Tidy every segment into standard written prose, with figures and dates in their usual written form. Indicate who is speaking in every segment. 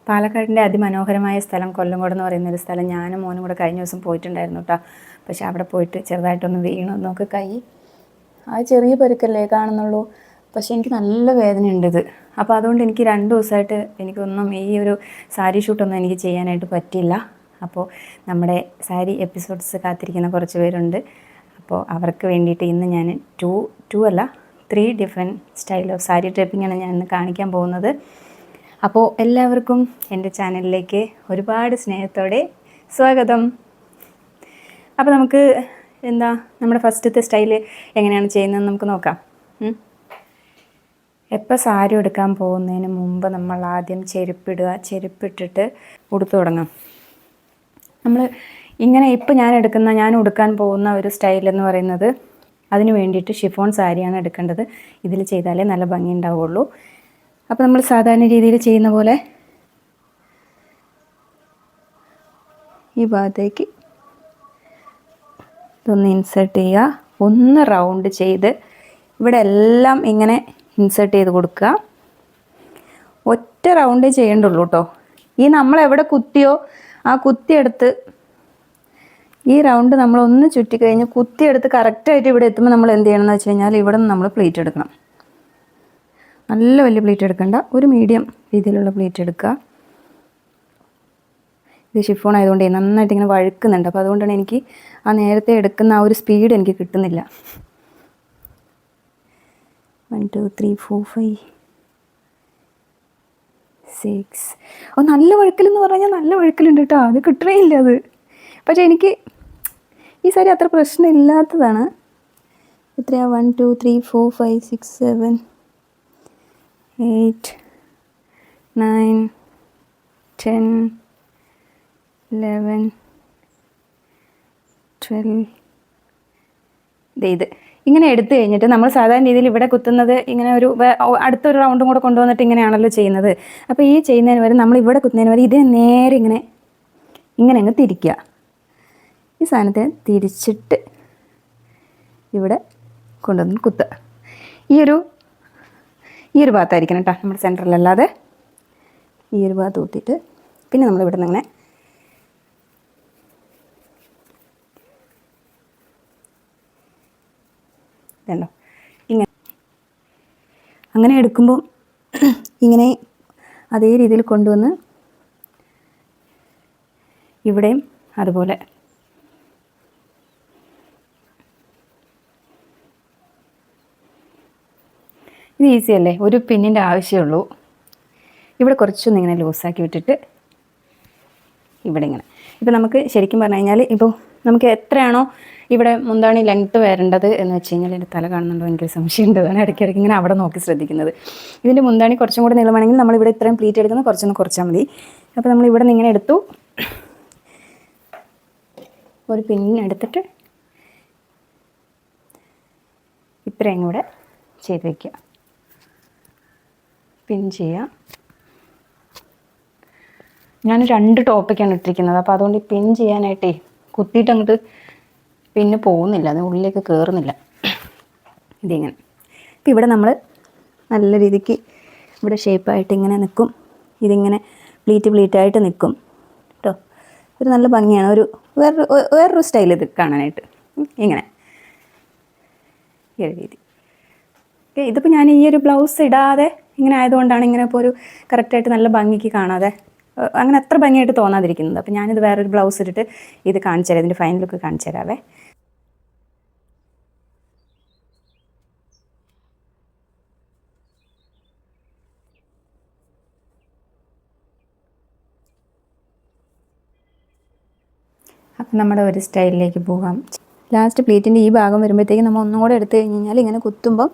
Speaker 1: പാലക്കാടിൻ്റെ അതിമനോഹരമായ സ്ഥലം കൊല്ലങ്കോട് എന്ന് പറയുന്നൊരു സ്ഥലം ഞാനും മോനും കൂടെ കഴിഞ്ഞ ദിവസം പോയിട്ടുണ്ടായിരുന്നു കേട്ടോ. പക്ഷേ അവിടെ പോയിട്ട് ചെറുതായിട്ടൊന്ന് വീണു നോക്ക് കൈ. ആ ചെറിയ പരുക്കല്ലേ കാണുന്നുള്ളൂ, പക്ഷേ എനിക്ക് നല്ല വേദനയുണ്ട് ഇത്. അപ്പോൾ അതുകൊണ്ട് എനിക്ക് 2 ദിവസമായിട്ട് എനിക്കൊന്നും ഈ ഒരു സാരി ഷൂട്ടൊന്നും എനിക്ക് ചെയ്യാനായിട്ട് പറ്റില്ല. അപ്പോൾ നമ്മുടെ സാരി എപ്പിസോഡ്സ് കാത്തിരിക്കുന്ന കുറച്ച് പേരുണ്ട്. അപ്പോൾ അവർക്ക് വേണ്ടിയിട്ട് ഇന്ന് ഞാൻ 3 ഡിഫറെൻറ്റ് സ്റ്റൈൽ ഓഫ് സാരി ഡ്രപ്പിങ്ങാണ് ഞാൻ ഇന്ന് കാണിക്കാൻ പോകുന്നത്. അപ്പോൾ എല്ലാവർക്കും എൻ്റെ ചാനലിലേക്ക് ഒരുപാട് സ്നേഹത്തോടെ സ്വാഗതം. അപ്പോൾ നമുക്ക് നമ്മുടെ ഫസ്റ്റത്തെ സ്റ്റൈല് എങ്ങനെയാണ് ചെയ്യുന്നതെന്ന് നമുക്ക് നോക്കാം. എപ്പോൾ സാരി എടുക്കാൻ പോകുന്നതിന് മുമ്പ് നമ്മൾ ആദ്യം ചെരുപ്പിടുക. ചെരുപ്പിട്ടിട്ട് ഉടുത്തു തുടങ്ങാം. നമ്മൾ ഇങ്ങനെ ഇപ്പോൾ ഞാൻ ഉടുക്കാൻ പോകുന്ന ഒരു സ്റ്റൈൽ എന്ന് പറയുന്നത്, അതിന് വേണ്ടിയിട്ട് ഷിഫോൺ സാരിയാണ് എടുക്കേണ്ടത്. ഇതിൽ ചെയ്താലേ നല്ല ഭംഗി ഉണ്ടാവുള്ളൂ. അപ്പോൾ നമ്മൾ സാധാരണ രീതിയിൽ ചെയ്യുന്ന പോലെ ഈ ഭാഗത്തേക്ക് ഇതൊന്ന് ഇൻസേർട്ട് ചെയ്യുക. ഒന്ന് റൗണ്ട് ചെയ്ത് ഇവിടെ എല്ലാം ഇങ്ങനെ ഇൻസേർട്ട് ചെയ്ത് കൊടുക്കുക. ഒറ്റ റൗണ്ടേ ചെയ്യേണ്ടുള്ളൂ കേട്ടോ. ഈ നമ്മൾ എവിടെ കുത്തിയോ ആ കുത്തിയെടുത്ത് ഈ റൗണ്ട് നമ്മളൊന്ന് ചുറ്റിക്കഴിഞ്ഞ് കുത്തിയെടുത്ത് കറക്റ്റായിട്ട് ഇവിടെ എത്തുമ്പോൾ നമ്മൾ എന്ത് ചെയ്യണം എന്ന് വെച്ച് കഴിഞ്ഞാൽ ഇവിടെ നിന്ന് നമ്മൾ പ്ലേറ്റ് എടുക്കണം. നല്ല വലിയ പ്ലേറ്റ് എടുക്കണ്ട, ഒരു മീഡിയം രീതിയിലുള്ള പ്ലേറ്റ് എടുക്കുക. ഇത് ഷിഫോൺ ആയതുകൊണ്ട് നന്നായിട്ട് ഇങ്ങനെ വഴുക്കുന്നുണ്ട്. അപ്പോൾ അതുകൊണ്ടാണ് എനിക്ക് ആ നേരത്തെ എടുക്കുന്ന ആ ഒരു സ്പീഡ് എനിക്ക് കിട്ടുന്നില്ല. 1 2 3 4 5 6 നല്ല വഴുക്കലെന്ന് പറഞ്ഞാൽ നല്ല വഴുക്കലുണ്ട് കേട്ടോ. അത് കിട്ടണേ ഇല്ല അത്. പക്ഷേ എനിക്ക് ഈ സാരി അത്ര പ്രശ്നമില്ലാത്തതാണ്. എത്രയാണ്? 1 2 3 4 5 6 7 8 9 10 11 12. ഇത് ഇങ്ങനെ എടുത്തു കഴിഞ്ഞിട്ട് നമ്മൾ സാധാരണ രീതിയിൽ ഇവിടെ കുത്തുന്നത് ഇങ്ങനെ അടുത്തൊരു റൗണ്ടും കൂടെ കൊണ്ടുവന്നിട്ട് ഇങ്ങനെയാണല്ലോ ചെയ്യുന്നത്. അപ്പോൾ ഈ ചെയ്യുന്നതിന് വരെ നമ്മൾ ഇവിടെ കുത്തുന്നതിന് വരെ ഇതിനെ നേരെ ഇങ്ങനെ അങ്ങ് തിരിക്കുക. ഈ സാധനത്തെ തിരിച്ചിട്ട് ഇവിടെ കൊണ്ടുവന്ന് കുത്തുക. ഈ ഒരു ഭാഗത്തായിരിക്കണം കേട്ടോ, നമ്മുടെ സെൻറ്ററിലല്ലാതെ ഈ ഒരു ഭാഗത്ത് കുത്തിയിട്ട് പിന്നെ നമ്മൾ ഇവിടെ നിന്ന് ഇങ്ങനെ ഇതുണ്ടോ അങ്ങനെ എടുക്കുമ്പോൾ ഇങ്ങനെ അതേ രീതിയിൽ കൊണ്ടുവന്ന് ഇവിടെയും അതുപോലെ ഇത് ഈസി അല്ലേ? ഒരു പിന്നിൻ്റെ ആവശ്യമുള്ളൂ. ഇവിടെ കുറച്ചൊന്നും ഇങ്ങനെ ലൂസാക്കി വിട്ടിട്ട് ഇവിടെ ഇങ്ങനെ. ഇപ്പോൾ നമുക്ക് ശരിക്കും പറഞ്ഞു കഴിഞ്ഞാൽ ഇപ്പോൾ നമുക്ക് എത്രയാണോ ഇവിടെ മുന്താണി ലെങ്ത്ത് വരേണ്ടത് എന്ന് വെച്ച് കഴിഞ്ഞാൽ എൻ്റെ തല കാണുന്നുണ്ടോ എനിക്ക് സംശയമുണ്ട്. അതാണ് ഇടയ്ക്കിടയ്ക്ക് ഇങ്ങനെ അവിടെ നോക്കി ശ്രദ്ധിക്കുന്നത്. ഇതിൻ്റെ മുന്താണി കുറച്ചും കൂടി നീളമാണെങ്കിൽ നമ്മളിവിടെ ഇത്രയും പ്ലീറ്റ് എടുക്കുന്നത് കുറച്ചൊന്ന് കുറച്ചാൽ മതി. അപ്പോൾ നമ്മൾ ഇവിടെ നിന്ന് ഇങ്ങനെ എടുത്തു, ഒരു പിന്നെടുത്തിട്ട് ഇത്രയും കൂടെ ചെയ്ത് വയ്ക്കുക. പിൻ ചെയ്യുക. ഞാൻ 2 ടോപ്പൊക്കെയാണ് ഇട്ടിരിക്കുന്നത്. അപ്പോൾ അതുകൊണ്ട് ഈ പിൻ ചെയ്യാനായിട്ടേ കുത്തിയിട്ട് അങ്ങോട്ട് പിന്നെ പോകുന്നില്ല, അത് ഉള്ളിലേക്ക് കയറുന്നില്ല. ഇതിങ്ങനെ. ഇപ്പം ഇവിടെ നമ്മൾ നല്ല രീതിക്ക് ഇവിടെ ഷേപ്പായിട്ട് ഇങ്ങനെ നിൽക്കും. ഇതിങ്ങനെ പ്ലീറ്റായിട്ട് നിൽക്കും കേട്ടോ. ഒരു നല്ല ഭംഗിയാണ്. വേറൊരു സ്റ്റൈൽ ഇത് കാണാനായിട്ട്. ഇങ്ങനെ ഈ ഒരു രീതി. ഓക്കെ, ഇതിപ്പോൾ ഞാൻ ഈ ഒരു ബ്ലൗസ് ഇടാതെ ഇങ്ങനെ ആയതുകൊണ്ടാണ് ഇങ്ങനെ ഇപ്പോൾ ഒരു കറക്റ്റായിട്ട് നല്ല ഭംഗിക്ക് കാണാതെ അങ്ങനെ അത്ര ഭംഗിയായിട്ട് തോന്നാതിരിക്കുന്നത്. അപ്പോൾ ഞാനിത് വേറൊരു ബ്ലൗസ് ഇട്ടിട്ട് ഇത് കാണിച്ചു തരാം, ഇതിൻ്റെ ഫൈനൽ ലുക്ക് കാണിച്ചു തരാവേ. അപ്പം നമ്മുടെ ഒരു സ്റ്റൈലിലേക്ക് പോകാം. ലാസ്റ്റ് പ്ലീറ്റിൻ്റെ ഈ ഭാഗം വരുമ്പോഴത്തേക്കും നമ്മൾ ഒന്നും കൂടെ എടുത്തു കഴിഞ്ഞാൽ ഇങ്ങനെ കുത്തുമ്പം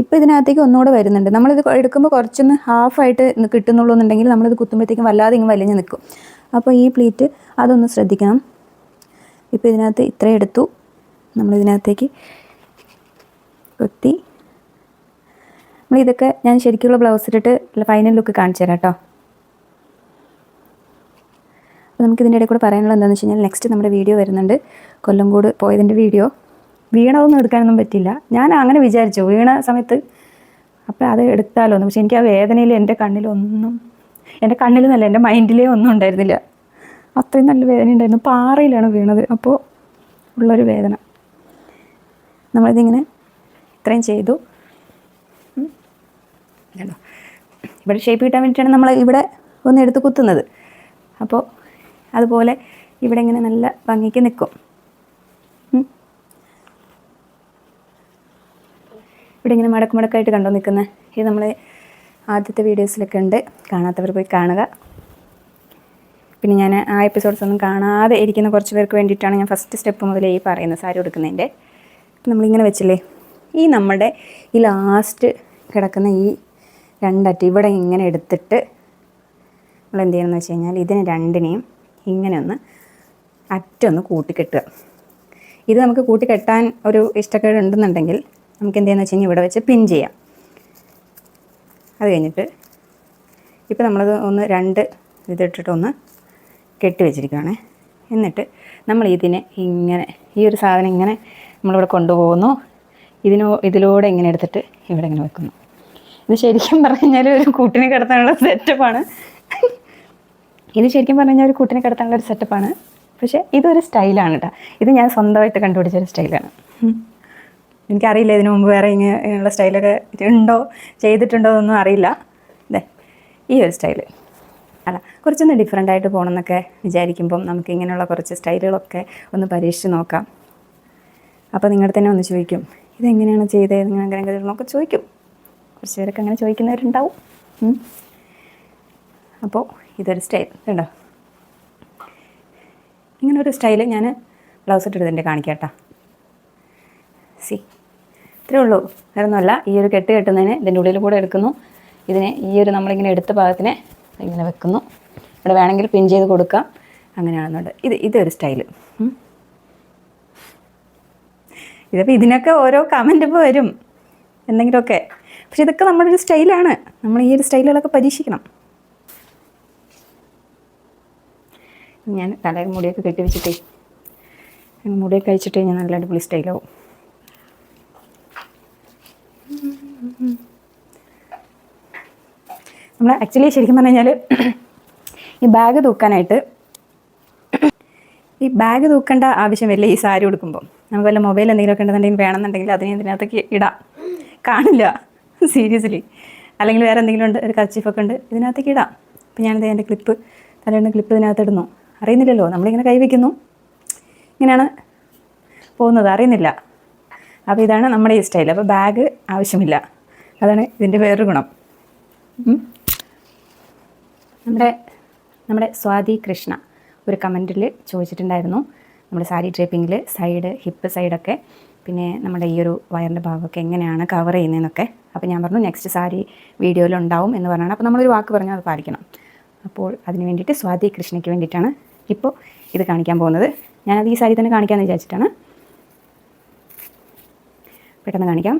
Speaker 1: ഇപ്പോൾ ഇതിനകത്തേക്ക് ഒന്നുകൂടെ വരുന്നുണ്ട്. നമ്മളിത് എടുക്കുമ്പോൾ കുറച്ചൊന്ന് ഹാഫായിട്ട് കിട്ടുന്നുള്ളൂ എന്നുണ്ടെങ്കിൽ നമ്മളിത് കുത്തുമ്പോഴത്തേക്കും വല്ലാതെ ഇങ്ങനെ വലിഞ്ഞ് നിൽക്കും. അപ്പോൾ ഈ പ്ലീറ്റ് അതൊന്ന് ശ്രദ്ധിക്കണം. ഇപ്പോൾ ഇതിനകത്ത് ഇത്രയും എടുത്തു, നമ്മളിതിനകത്തേക്ക് കുത്തി നമ്മളിതൊക്കെ ഞാൻ ശരിക്കുള്ള ബ്ലൗസ് ഇട്ടിട്ട് ഫൈനൽ ലുക്ക് കാണിച്ചു തരാം കേട്ടോ. അപ്പോൾ നമുക്കിതിൻ്റെ ഇടയിൽ കൂടെ പറയാനുള്ളത് എന്താണെന്ന് വെച്ച് കഴിഞ്ഞാൽ നെക്സ്റ്റ് നമ്മുടെ വീഡിയോ വരുന്നുണ്ട്. കൊല്ലങ്കോട് പോയതിൻ്റെ വീഡിയോ. വീണതൊന്നും എടുക്കാനൊന്നും പറ്റില്ല. ഞാൻ അങ്ങനെ വിചാരിച്ചു വീണ സമയത്ത് അപ്പോൾ അത് എടുത്താലോ എന്ന്. പക്ഷേ എനിക്ക് ആ വേദനയിൽ എൻ്റെ കണ്ണിലൊന്നും എൻ്റെ കണ്ണിൽ നല്ല, എൻ്റെ മൈൻഡിലേ ഒന്നും ഉണ്ടായിരുന്നില്ല. അത്രയും നല്ല വേദന ഉണ്ടായിരുന്നു. പാറയിലാണ് വീണത്. അപ്പോൾ ഉള്ളൊരു വേദന. നമ്മളിതിങ്ങനെ ഇത്രയും ചെയ്തു. കണ്ടോ, ഇവിടെ ഷേപ്പ് കിട്ടാൻ വേണ്ടിയിട്ടാണ് നമ്മൾ ഇവിടെ ഒന്ന് എടുത്ത് കുത്തുന്നത്. അപ്പോൾ അതുപോലെ ഇവിടെ ഇങ്ങനെ നല്ല ഭംഗിക്ക് നിൽക്കും. ഇവിടെ ഇങ്ങനെ മടക്കായിട്ട് കണ്ടോ നിൽക്കുന്നത്. ഇത് നമ്മൾ ആദ്യത്തെ വീഡിയോസിലൊക്കെ ഉണ്ട്, കാണാത്തവർ പോയി കാണുക. പിന്നെ ഞാൻ ആ എപ്പിസോഡ്സ് ഒന്നും കാണാതെ ഇരിക്കുന്ന കുറച്ച് പേർക്ക് വേണ്ടിയിട്ടാണ് ഞാൻ ഫസ്റ്റ് സ്റ്റെപ്പ് മുതലേ ഈ പറയുന്നത്, സാരി ഉടുക്കുന്നതിൻ്റെ. നമ്മളിങ്ങനെ വെച്ചില്ലേ, ഈ നമ്മുടെ ഈ ലാസ്റ്റ് കിടക്കുന്ന ഈ രണ്ടറ്റം ഇവിടെ ഇങ്ങനെ എടുത്തിട്ട് നമ്മൾ എന്ത് ചെയ്യണമെന്ന് വെച്ച് കഴിഞ്ഞാൽ ഇതിനെ രണ്ടിനെയും ഇങ്ങനെ ഒന്ന് അറ്റൊന്ന് കൂട്ടിക്കെട്ടുക. ഇത് നമുക്ക് കൂട്ടിക്കെട്ടാൻ ഒരു ഇഷ്ടക്കേട് ഉണ്ടെന്നുണ്ടെങ്കിൽ നമുക്ക് എന്ത് ചെയ്യുന്നത് വെച്ച് കഴിഞ്ഞാൽ ഇവിടെ വെച്ച് പിൻ ചെയ്യാം. അത് കഴിഞ്ഞിട്ട് ഇപ്പോൾ നമ്മളത് ഒന്ന് രണ്ട് ഇതിട്ടിട്ടൊന്ന് കെട്ടി വെച്ചിരിക്കുകയാണേ. എന്നിട്ട് നമ്മൾ ഇതിനെ ഇങ്ങനെ ഈ ഒരു സാധനം ഇങ്ങനെ നമ്മളിവിടെ കൊണ്ടുപോകുന്നു. ഇതിലൂടെ ഇങ്ങനെ എടുത്തിട്ട് ഇവിടെ ഇങ്ങനെ വെക്കുന്നു. ഇത് ശരിക്കും പറഞ്ഞു കഴിഞ്ഞാൽ ഒരു കൂട്ടിനെ കിടത്താനുള്ള സെറ്റപ്പാണ്. ഇത് ശരിക്കും പറഞ്ഞു കഴിഞ്ഞാൽ ഒരു കൂട്ടിനെ കിടത്താനുള്ള ഒരു സെറ്റപ്പാണ്. പക്ഷേ ഇതൊരു സ്റ്റൈലാണ് കേട്ടോ. ഇത് ഞാൻ സ്വന്തമായിട്ട് കണ്ടുപിടിച്ചൊരു സ്റ്റൈലാണ്. എനിക്കറിയില്ല ഇതിനു മുമ്പ് വേറെ ഇങ്ങനെയുള്ള സ്റ്റൈലൊക്കെ ഉണ്ടോ, ചെയ്തിട്ടുണ്ടോ എന്നൊന്നും അറിയില്ല. ഇതേ ഈ ഒരു സ്റ്റൈല് അല്ല, കുറച്ചൊന്ന് ഡിഫറെൻ്റ് ആയിട്ട് പോകണമെന്നൊക്കെ വിചാരിക്കുമ്പം നമുക്ക് ഇങ്ങനെയുള്ള കുറച്ച് സ്റ്റൈലുകളൊക്കെ ഒന്ന് പരീക്ഷിച്ച് നോക്കാം. അപ്പോൾ നിങ്ങളുടെ തന്നെ ഒന്ന് ചോദിക്കും, ഇതെങ്ങനെയാണ് ചെയ്തത്, നിങ്ങൾ അങ്ങനെ എന്നൊക്കെ ചോദിക്കും. കുറച്ച് പേരൊക്കെ അങ്ങനെ ചോദിക്കുന്നവരുണ്ടാവും. അപ്പോൾ ഇതൊരു സ്റ്റൈൽ കണ്ടോ. ഇങ്ങനൊരു സ്റ്റൈല് ഞാൻ ബ്ലൗസ് ഇട്ടിട്ട് കാണിക്കാം കേട്ടോ. സി ഇത്രയേ ഉള്ളൂ, വേറെ ഒന്നുമല്ല. ഈ ഒരു കെട്ട് കെട്ടുന്നതിന് ഇതിൻ്റെ ഉള്ളിൽ കൂടെ എടുക്കുന്നു. ഇതിനെ ഈ ഒരു നമ്മളിങ്ങനെ എടുത്ത ഭാഗത്തിനെ ഇങ്ങനെ വെക്കുന്നു. ഇവിടെ വേണമെങ്കിൽ പിൻ ചെയ്ത് കൊടുക്കാം, അങ്ങനെയാണെന്നുണ്ട്. ഇതൊരു സ്റ്റൈല്. ഇതിപ്പോൾ ഇതിനൊക്കെ ഓരോ കമൻ്റ് ഇപ്പോൾ വരും എന്തെങ്കിലുമൊക്കെ. പക്ഷെ ഇതൊക്കെ നമ്മുടെ ഒരു സ്റ്റൈലാണ്. നമ്മൾ ഈ ഒരു സ്റ്റൈലുകളൊക്കെ പരീക്ഷിക്കണം. ഞാൻ തലയിൽ മുടിയൊക്കെ കെട്ടി വെച്ചിട്ടേ, മുടിയൊക്കെ കഴിച്ചിട്ടേ ഞാൻ നല്ല അടിപൊളി സ്റ്റൈലാവും. നമ്മൾ ആക്ച്വലി ശരിക്കും പറഞ്ഞു കഴിഞ്ഞാൽ ഈ ബാഗ് തൂക്കേണ്ട ആവശ്യം വരില്ല ഈ സാരി ഉടുക്കുമ്പോൾ. നമുക്ക് വല്ല മൊബൈൽ എന്തെങ്കിലുമൊക്കെ ഉണ്ടെന്നുണ്ടെങ്കിൽ വേണമെന്നുണ്ടെങ്കിൽ അതിനെ ഇതിനകത്തേക്ക് ഇടാം, കാണില്ല സീരിയസ്ലി. അല്ലെങ്കിൽ വേറെ എന്തെങ്കിലും ഉണ്ട്, ഒരു കർച്ചീഫൊക്കെ ഉണ്ട്, ഇതിനകത്തേക്ക് ഇടാം. അപ്പോൾ ഞാനിത് എൻ്റെ തലേൻ്റെ ക്ലിപ്പ് ഇതിനകത്ത് ഇടുന്നു. അറിയുന്നില്ലല്ലോ, നമ്മളിങ്ങനെ കൈ വയ്ക്കുന്നു, ഇങ്ങനെയാണ് പോകുന്നത്, അറിയുന്നില്ല. അപ്പോൾ ഇതാണ് നമ്മുടെ ഈ സ്റ്റൈൽ. അപ്പോൾ ബാഗ് ആവശ്യമില്ല, അതാണ് ഇതിൻ്റെ വേറൊരു ഗുണം. നമ്മുടെ സ്വാതി കൃഷ്ണ ഒരു കമൻറ്റിൽ ചോദിച്ചിട്ടുണ്ടായിരുന്നു, നമ്മുടെ സാരി ഡ്രേപ്പിങ്ങിൽ സൈഡ്, ഹിപ്പ് സൈഡൊക്കെ, പിന്നെ നമ്മുടെ ഈ ഒരു വയറിൻ്റെ ഭാഗമൊക്കെ എങ്ങനെയാണ് കവർ ചെയ്യുന്നതെന്നൊക്കെ. അപ്പോൾ ഞാൻ പറഞ്ഞു നെക്സ്റ്റ് സാരി വീഡിയോയിലുണ്ടാവും എന്ന് പറഞ്ഞാണ്. അപ്പോൾ നമ്മളൊരു വാക്ക് പറഞ്ഞാൽ അത് പാലിക്കണം. അപ്പോൾ അതിന് വേണ്ടിയിട്ട് സ്വാതി കൃഷ്ണയ്ക്ക് വേണ്ടിയിട്ടാണ് ഇപ്പോൾ ഇത് കാണിക്കാൻ പോകുന്നത്. ഞാനത് ഈ സാരി തന്നെ കാണിക്കാമെന്ന് വിചാരിച്ചിട്ടാണ്. പെട്ടെന്ന് കാണിക്കാം.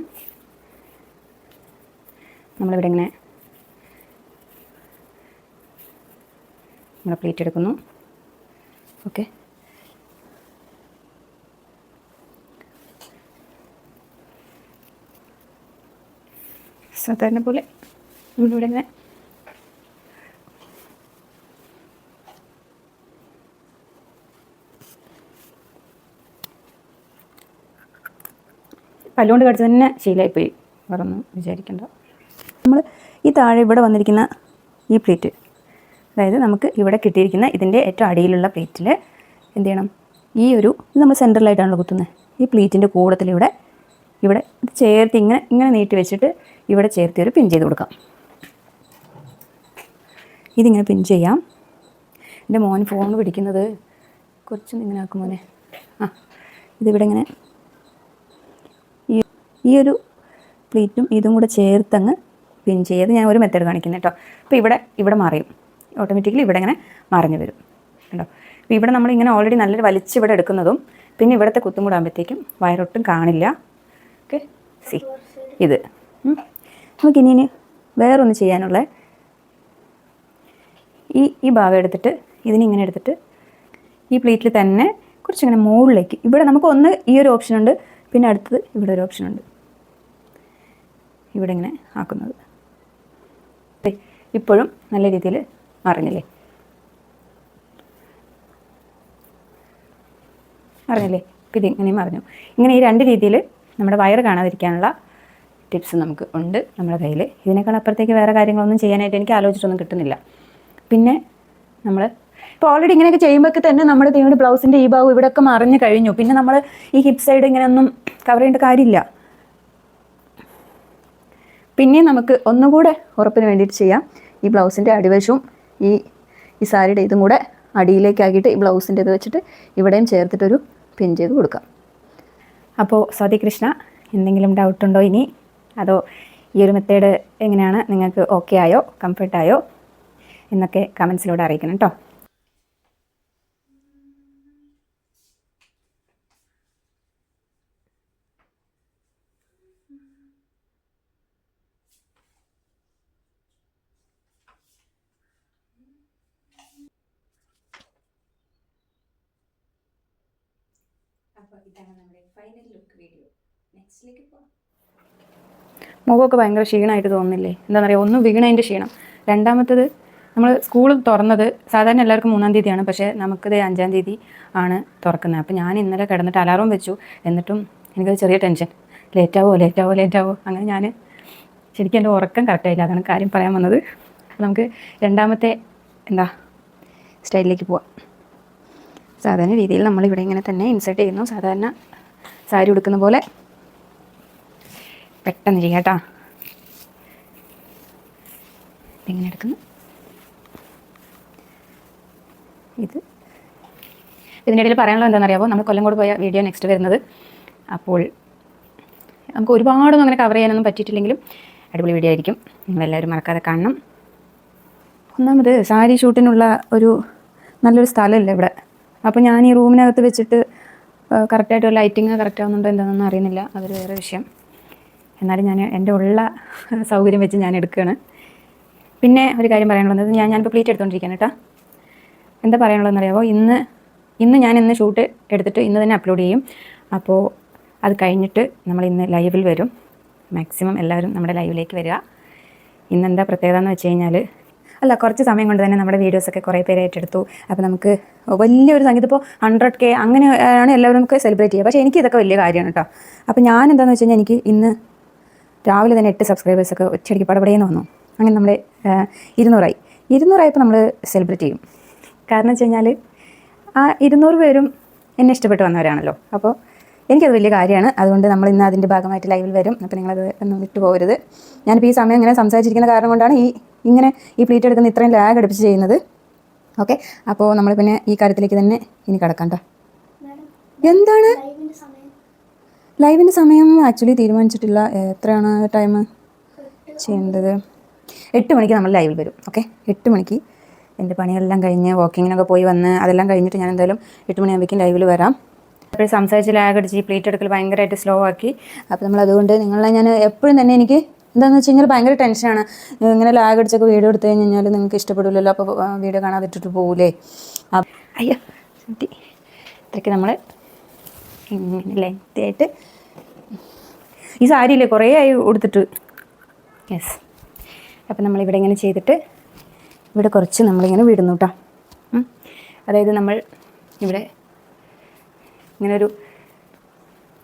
Speaker 1: നമ്മളിവിടെ ഇങ്ങനെ നമ്മൾ പ്ലേറ്റ് എടുക്കുന്നു. ഓക്കെ, സാധാരണ പോലെ നമ്മളിവിടെ ഇങ്ങനെ പല്ലുകൊണ്ട് കടിച്ച് തന്നെ ശീലമായിപ്പോയി, വേറൊന്നും വിചാരിക്കണ്ട. നമ്മൾ ഈ താഴെ ഇവിടെ വന്നിരിക്കുന്ന ഈ പ്ലേറ്റ്, അതായത് നമുക്ക് ഇവിടെ കിട്ടിയിരിക്കുന്ന ഇതിൻ്റെ ഏറ്റവും അടിയിലുള്ള പ്ലേറ്റിൽ എന്ത് ചെയ്യണം, ഈ ഒരു ഇത് നമ്മൾ സെൻറ്ററിലായിട്ടാണല്ലോ കുത്തുന്നത്. ഈ പ്ലേറ്റിൻ്റെ കൂടത്തിൽ ഇവിടെ ഇത് ചേർത്ത് ഇങ്ങനെ നീട്ടി വെച്ചിട്ട് ഇവിടെ ചേർത്ത് ഒരു പിൻ ചെയ്ത് കൊടുക്കാം. ഇതിങ്ങനെ പിൻ ചെയ്യാം. എൻ്റെ മോൻ ഫോൺ പിടിക്കുന്നത് കുറച്ചൊന്നും ഇങ്ങനെ ആക്കും മോനെ. ഇതിവിടെ ഇങ്ങനെ ഈ ഒരു പ്ലേറ്റും ഇതും കൂടെ ചേർത്തങ്ങ് പിൻ ചെയ്ത് ഞാൻ ഒരു മെത്തേഡ് കാണിക്കുന്നത് കേട്ടോ. അപ്പോൾ ഇവിടെ മറിയും, ഓട്ടോമാറ്റിക്കലി ഇവിടെ ഇങ്ങനെ മറിഞ്ഞു വരും കേട്ടോ. അപ്പോൾ ഇവിടെ നമ്മളിങ്ങനെ ഓൾറെഡി നല്ലൊരു വലിച്ച് ഇവിടെ എടുക്കുന്നതും പിന്നെ ഇവിടുത്തെ കുത്തും കൂടെ ആകുമ്പോഴത്തേക്കും വയറൊട്ടും കാണില്ല. ഓക്കെ, സി ഇത് നമുക്കിനി വേറൊന്ന് ചെയ്യാനുള്ള ഈ ഭാഗം എടുത്തിട്ട് ഇതിനിങ്ങനെ എടുത്തിട്ട് ഈ പ്ലേറ്റിൽ തന്നെ കുറച്ചിങ്ങനെ മുകളിലേക്ക് ഇവിടെ നമുക്ക് ഒന്ന് ഈ ഒരു ഓപ്ഷൻ ഉണ്ട്, പിന്നെ അടുത്തത് ഇവിടെ ഒരു ഓപ്ഷൻ ഉണ്ട്, ഇവിടെ ഇങ്ങനെ ആക്കുന്നത്. ഇപ്പോഴും നല്ല രീതിയിൽ അറിഞ്ഞില്ലേ അപ്പോൾ ഇത് ഇങ്ങനെയും അറിഞ്ഞു. ഇങ്ങനെ ഈ 2 രീതിയിൽ നമ്മുടെ വയറ് കാണാതിരിക്കാനുള്ള ടിപ്സ് നമുക്ക് ഉണ്ട് നമ്മുടെ കയ്യിൽ. ഇതിനേക്കാൾ അപ്പുറത്തേക്ക് വേറെ കാര്യങ്ങളൊന്നും ചെയ്യാനായിട്ട് എനിക്ക് ആലോചിച്ചിട്ടൊന്നും കിട്ടുന്നില്ല. പിന്നെ നമ്മൾ ഇപ്പോൾ ഓൾറെഡി ഇങ്ങനെയൊക്കെ ചെയ്യുമ്പോഴൊക്കെ തന്നെ നമ്മുടെ തീവണ്ടി ബ്ലൗസിൻ്റെ ഈ ഭാഗം ഇവിടെയൊക്കെ മറിഞ്ഞ് കഴിഞ്ഞു. പിന്നെ നമ്മൾ ഈ ഹിപ്പ് സൈഡ് ഇങ്ങനെയൊന്നും കവർ ചെയ്യേണ്ട കാര്യമില്ല. പിന്നെ നമുക്ക് ഒന്നുകൂടെ ഉറപ്പിന് വേണ്ടിയിട്ട് ചെയ്യാം. ഈ ബ്ലൗസിൻ്റെ അടിവശവും ഈ സാരിയുടെ ഇതും കൂടെ അടിയിലേക്കാക്കിയിട്ട് ഈ ബ്ലൗസിൻ്റെ ഇത് വെച്ചിട്ട് ഇവിടെയും ചേർത്തിട്ടൊരു പിൻ ചെയ്ത് കൊടുക്കാം. അപ്പോൾ സ്വാതി കൃഷ്ണ, എന്തെങ്കിലും ഡൗട്ടുണ്ടോ ഇനി? അതോ ഈ ഒരു മെത്തേഡ് എങ്ങനെയാണ്, നിങ്ങൾക്ക് ഓക്കെ ആയോ, കംഫർട്ടായോ എന്നൊക്കെ കമൻസിലൂടെ അറിയിക്കണം കേട്ടോ. അപ്പോൾ ഇതാണ് നമ്മുടെ ഫൈനൽ ലുക്ക് വീഡിയോ. നെക്സ്റ്റിലേക്ക് പോകാം. മുഖമൊക്കെ ഭയങ്കര ക്ഷീണമായിട്ട് തോന്നുന്നില്ലേ? എന്താണെന്ന് പറയുക, ഒന്ന് വീണതിൻ്റെ ക്ഷീണം. രണ്ടാമത്തത്, നമ്മൾ സ്കൂൾ തുറന്നത് സാധാരണ എല്ലാവർക്കും 3-ാം തീയതിയാണ്, പക്ഷേ നമുക്കിത് 5-ാം തീയതി ആണ് തുറക്കുന്നത്. അപ്പോൾ ഞാൻ ഇന്നലെ കിടന്നിട്ട് അലാറം വെച്ചു. എന്നിട്ടും എനിക്കൊരു ചെറിയ ടെൻഷൻ, ലേറ്റാവോ അങ്ങനെ ഞാൻ ശരിക്കും എൻ്റെ ഉറക്കം കറക്റ്റായില്ല. അതാണ് കാര്യം പറയാൻ വന്നത്. നമുക്ക് രണ്ടാമത്തെ സ്റ്റൈലിലേക്ക് പോവാം. സാധാരണ രീതിയിൽ നമ്മളിവിടെ ഇങ്ങനെ തന്നെ ഇൻസേർട്ട് ചെയ്യുന്നു. സാധാരണ സാരി ഉടുക്കുന്ന പോലെ പെട്ടെന്ന് ചെയ്യാം കേട്ടോ. ഇങ്ങനെ എടുക്കുന്നു. ഇതിൻ്റെ ഇടയിൽ പറയാനുള്ളത് എന്താണെന്നറിയാമോ, നമ്മൾ കൊല്ലംകോട് പോയ വീഡിയോ നെക്സ്റ്റ് വരുന്നത്. അപ്പോൾ നമുക്ക് ഒരുപാടൊന്നും അങ്ങനെ കവർ ചെയ്യാനൊന്നും പറ്റിയിട്ടില്ലെങ്കിലും അടിപൊളി വീഡിയോ ആയിരിക്കും. നിങ്ങളെല്ലാവരും മറക്കാതെ കാണണം. ഒന്നാമത് സാരി ഷൂട്ടിനുള്ള ഒരു നല്ലൊരു സ്ഥലമില്ല ഇവിടെ. അപ്പോൾ ഞാൻ ഈ റൂമിനകത്ത് വെച്ചിട്ട് കറക്റ്റായിട്ട് ലൈറ്റിങ് കറക്റ്റ് ആവുന്നുണ്ടോ എന്താണെന്നൊന്നും അറിയുന്നില്ല. അതൊരു വേറെ വിഷയം. എന്നാലും ഞാൻ എൻ്റെ ഉള്ള സൗകര്യം വെച്ച് ഞാൻ എടുക്കുകയാണ്. പിന്നെ ഒരു കാര്യം പറയാനുള്ളത്, ഞാനിപ്പോൾ പ്ലീറ്റ് എടുത്തുകൊണ്ടിരിക്കുകയാണ് കേട്ടോ. എന്താ പറയാനുള്ളതെന്നറിയാമോ, ഇന്ന് ഷൂട്ട് എടുത്തിട്ട് ഇന്ന് തന്നെ അപ്ലോഡ് ചെയ്യും. അപ്പോൾ അത് കഴിഞ്ഞിട്ട് നമ്മൾ ഇന്ന് ലൈവിൽ വരും. മാക്സിമം എല്ലാവരും നമ്മുടെ ലൈവിലേക്ക് വരിക. ഇന്നെന്താ പ്രത്യേകത എന്ന് വെച്ച് കഴിഞ്ഞാൽ, കുറച്ച് സമയം കൊണ്ട് തന്നെ നമ്മുടെ വീഡിയോസൊക്കെ കുറേ പേര് ഏറ്റെടുത്തു. അപ്പോൾ നമുക്ക് വലിയൊരു സംഗീതം, ഇപ്പോൾ 100K അങ്ങനെ ആണ് എല്ലാവരും നമുക്ക് സെലിബ്രേറ്റ് ചെയ്യുക. പക്ഷേ എനിക്ക് ഇതൊക്കെ വലിയ കാര്യമാണ് കേട്ടോ. അപ്പോൾ ഞാൻ എന്താണെന്ന് വെച്ച് കഴിഞ്ഞാൽ, എനിക്ക് ഇന്ന് രാവിലെ തന്നെ 8 സബ്സ്ക്രൈബേഴ്സൊക്കെ ഒറ്റയടിക്ക് പടപടയെന്ന് വന്നു. അങ്ങനെ നമ്മൾ 200ആയപ്പോൾ നമ്മൾ സെലിബ്രേറ്റ് ചെയ്യും. കാരണം വെച്ച് കഴിഞ്ഞാൽ ആ 200 പേരും എന്നെ ഇഷ്ടപ്പെട്ട് വന്നവരാണല്ലോ. അപ്പോൾ എനിക്കത് വലിയ കാര്യമാണ്. അതുകൊണ്ട് നമ്മൾ ഇന്ന് അതിൻ്റെ ഭാഗമായിട്ട് ലൈവിൽ വരും. അപ്പോൾ നിങ്ങളത് ഒന്നും വിട്ടു പോകരുത്. ഞാനിപ്പോൾ ഈ സമയം ഇങ്ങനെ സംസാരിച്ചിരിക്കുന്ന കാരണം കൊണ്ടാണ് ഇങ്ങനെ ഈ പ്ലീറ്റ് എടുക്കുന്ന ഇത്രയും ലാഗ് അടുപ്പിച്ച് ചെയ്യുന്നത്. ഓക്കെ, അപ്പോൾ നമ്മൾ പിന്നെ ഈ കാര്യത്തിലേക്ക് തന്നെ ഇനി കിടക്കാം കേട്ടോ. എന്താണ് ലൈവിൻ്റെ സമയം? ആക്ച്വലി തീരുമാനിച്ചിട്ടില്ല. എത്രയാണ് ടൈം ചെയ്യേണ്ടത്? 8 മണിക്ക് നമ്മൾ ലൈവിൽ വരും. ഓക്കെ, 8 മണിക്ക് എൻ്റെ പണിയെല്ലാം കഴിഞ്ഞ് വാക്കിങ്ങിനൊക്കെ പോയി വന്ന് അതെല്ലാം കഴിഞ്ഞിട്ട് ഞാൻ എന്തായാലും 8 മണിയാകുമ്പോഴേക്കും ലൈവിൽ വരാം. അപ്പോൾ സംസാരിച്ച് ലാഗ് അടിച്ച് ഈ പ്ലേറ്റ് എടുക്കൽ ഭയങ്കരമായിട്ട് സ്ലോ ആക്കി. അപ്പോൾ നമ്മളതുകൊണ്ട് നിങ്ങളെ ഞാൻ എപ്പോഴും തന്നെ എനിക്ക് എന്താണെന്ന് വെച്ച് കഴിഞ്ഞാൽ ഭയങ്കര ടെൻഷനാണ്. ഇങ്ങനെ ലാഗ് അടിച്ചൊക്കെ വീഡിയോ എടുത്തു കഴിഞ്ഞാൽ നിങ്ങൾക്ക് ഇഷ്ടപ്പെടില്ലല്ലോ. അപ്പോൾ വീഡിയോ കാണാതിട്ടിട്ട് പോകൂലേ? അയ്യോ ഇത്രയ്ക്ക് നമ്മൾ ഇങ്ങനെ ലെങ്തായിട്ട് ഈ സാരിയില്ലേ കുറേ ആയി കൊടുത്തിട്ട്. യെസ്, അപ്പോൾ നമ്മളിവിടെ ഇങ്ങനെ ചെയ്തിട്ട് ഇവിടെ കുറച്ച് നമ്മളിങ്ങനെ വിടുന്നു കേട്ടോ. അതായത് നമ്മൾ ഇവിടെ ഇങ്ങനെ ഒരു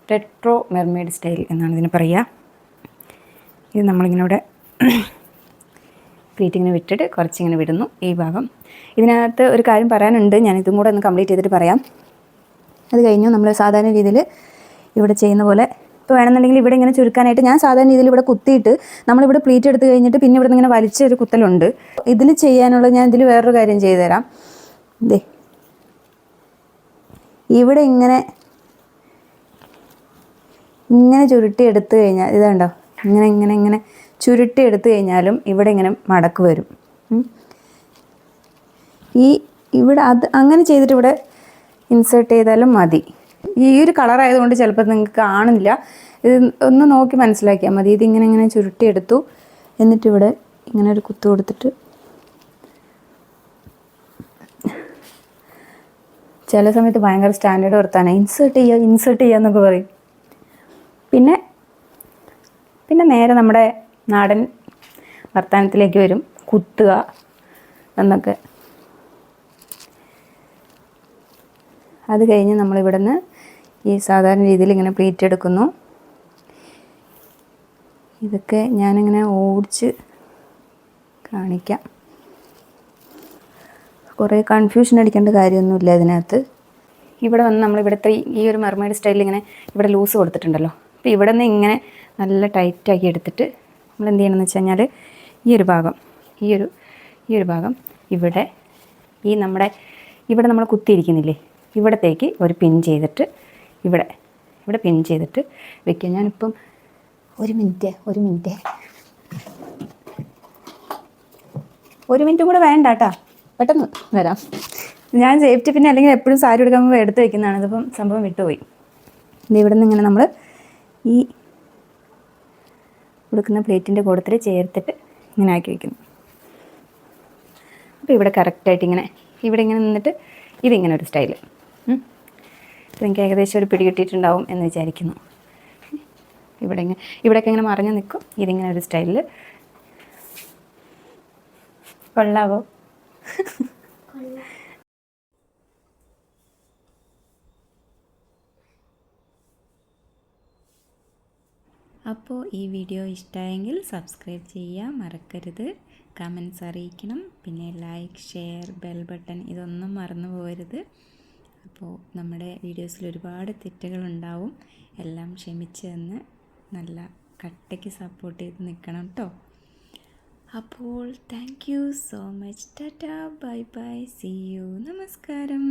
Speaker 1: റെട്രോ മെർമെയ്ഡ് സ്റ്റൈൽ എന്നാണ് ഇതിന് പറയുക. ഇത് നമ്മളിങ്ങനെ ഇവിടെ പ്ലീറ്റിങ്ങനെ വിട്ടിട്ട് കുറച്ചിങ്ങനെ വിടുന്നു ഈ ഭാഗം. ഇതിനകത്ത് ഒരു കാര്യം പറയാനുണ്ട്, ഞാനിതും കൂടെ ഒന്ന് കംപ്ലീറ്റ് ചെയ്തിട്ട് പറയാം. അത് കഴിഞ്ഞു നമ്മൾ സാധാരണ രീതിയിൽ ഇവിടെ ചെയ്യുന്ന പോലെ ഇപ്പോൾ വേണമെന്നുണ്ടെങ്കിൽ ഇവിടെ ഇങ്ങനെ ചുരുക്കാനായിട്ട് ഞാൻ സാധാരണ രീതിയിൽ ഇവിടെ കുത്തിയിട്ട് നമ്മളിവിടെ പ്ലീറ്റ് എടുത്ത് കഴിഞ്ഞിട്ട് പിന്നെ ഇവിടെ നിന്ന് ഇങ്ങനെ വലിച്ചൊരു കുത്തലുണ്ട്. ഇതിൽ ചെയ്യാനുള്ളത് ഞാൻ ഇതിൽ വേറൊരു കാര്യം ചെയ്തു തരാം. ഇവിടെ ഇങ്ങനെ ചുരുട്ടി എടുത്തു കഴിഞ്ഞാൽ ഇതുണ്ടോ, ഇങ്ങനെ ചുരുട്ടി എടുത്തു കഴിഞ്ഞാലും ഇവിടെ ഇങ്ങനെ മടക്ക് വരും. ഇവിടെ അത് അങ്ങനെ ചെയ്തിട്ട് ഇവിടെ ഇൻസേർട്ട് ചെയ്താലും മതി. ഈ ഒരു കളറായതുകൊണ്ട് ചിലപ്പോൾ നിങ്ങൾക്ക് കാണുന്നില്ല. ഇത് ഒന്ന് നോക്കി മനസ്സിലാക്കിയാൽ മതി. ഇതിങ്ങനെ ചുരുട്ടിയെടുത്തു, എന്നിട്ടിവിടെ ഇങ്ങനെ ഒരു കുത്തു കൊടുത്തിട്ട് ചില സമയത്ത് ഭയങ്കര സ്റ്റാൻഡേർഡ് വർത്താനം, ഇൻസേർട്ട് ചെയ്യുക എന്നൊക്കെ പറയും. പിന്നെ നേരെ നമ്മുടെ നാടൻ വർത്താനത്തിലേക്ക് വരും. കുത്തുക, എന്നൊക്കെ. അത് കഴിഞ്ഞ് നമ്മളിവിടുന്ന് ഈ സാധാരണ രീതിയിൽ ഇങ്ങനെ പ്ലീറ്റ് എടുക്കുന്നു. ഇതൊക്കെ ഞാനിങ്ങനെ ഓടിച്ച് കാണിക്കാം. കുറേ കൺഫ്യൂഷൻ അടിക്കേണ്ട കാര്യമൊന്നുമില്ല ഇതിനകത്ത്. ഇവിടെ വന്ന് നമ്മളിവിടുത്തെ ഈ ഒരു മെർമെയ്ഡ് സ്റ്റൈലിൽ ഇങ്ങനെ ഇവിടെ ലൂസ് കൊടുത്തിട്ടുണ്ടല്ലോ. അപ്പോൾ ഇവിടെ നിന്ന് ഇങ്ങനെ നല്ല ടൈറ്റാക്കി എടുത്തിട്ട് നമ്മൾ എന്ത് ചെയ്യണമെന്ന് വെച്ച് കഴിഞ്ഞാൽ ഈ ഒരു ഭാഗം ഇവിടെ ഇവിടെ നമ്മൾ കുത്തിയിരിക്കുന്നില്ലേ, ഇവിടത്തേക്ക് ഒരു പിൻ ചെയ്തിട്ട് ഇവിടെ പിൻ ചെയ്തിട്ട് വെക്കുക. ഞാനിപ്പം ഒരു മിനിറ്റ് കൂടെ വേണ്ട കേട്ടോ, പെട്ടെന്ന് വരാം. ഞാൻ സേഫ്റ്റി പിന്നെ അല്ലെങ്കിൽ എപ്പോഴും സാരി എടുക്കുമ്പോൾ എടുത്ത് വയ്ക്കുന്നതാണ്. ഇതിപ്പം സംഭവം വിട്ടുപോയി. ഇവിടെ നിന്ന് ഇങ്ങനെ നമ്മൾ ഈ കൊടുക്കുന്ന പ്ലേറ്റിൻ്റെ കൂട്ടത്തിൽ ചേർത്തിട്ട് ഇങ്ങനെ ആക്കി വയ്ക്കുന്നു. അപ്പോൾ ഇവിടെ കറക്റ്റായിട്ട് ഇവിടെ ഇങ്ങനെ നിന്നിട്ട് ഇതിങ്ങനെ ഒരു സ്റ്റൈല്. എനിക്ക് ഏകദേശം ഒരു പിടി കിട്ടിയിട്ടുണ്ടാവും എന്ന് വിചാരിക്കുന്നു. ഇവിടെയൊക്കെ ഇങ്ങനെ മറിഞ്ഞ് നിൽക്കും. ഇതിങ്ങനെ ഒരു സ്റ്റൈലിൽ. കൊള്ളാവോ? അപ്പോൾ ഈ വീഡിയോ ഇഷ്ടമായെങ്കിൽ സബ്സ്ക്രൈബ് ചെയ്യാൻ മറക്കരുത്. കമൻസ് അറിയിക്കണം. പിന്നെ ലൈക്ക്, ഷെയർ, ബെൽ ബട്ടൺ ഇതൊന്നും മറന്നു പോകരുത്. അപ്പോൾ നമ്മുടെ വീഡിയോസിൽ ഒരുപാട് തെറ്റുകളുണ്ടാവും. എല്ലാം ക്ഷമിച്ച് തന്ന് നല്ല കട്ടയ്ക്ക് സപ്പോർട്ട് ചെയ്ത് നിൽക്കണം കേട്ടോ. അപ്പോൾ thank you so much. Tata, bye bye, see you, നമസ്കാരം.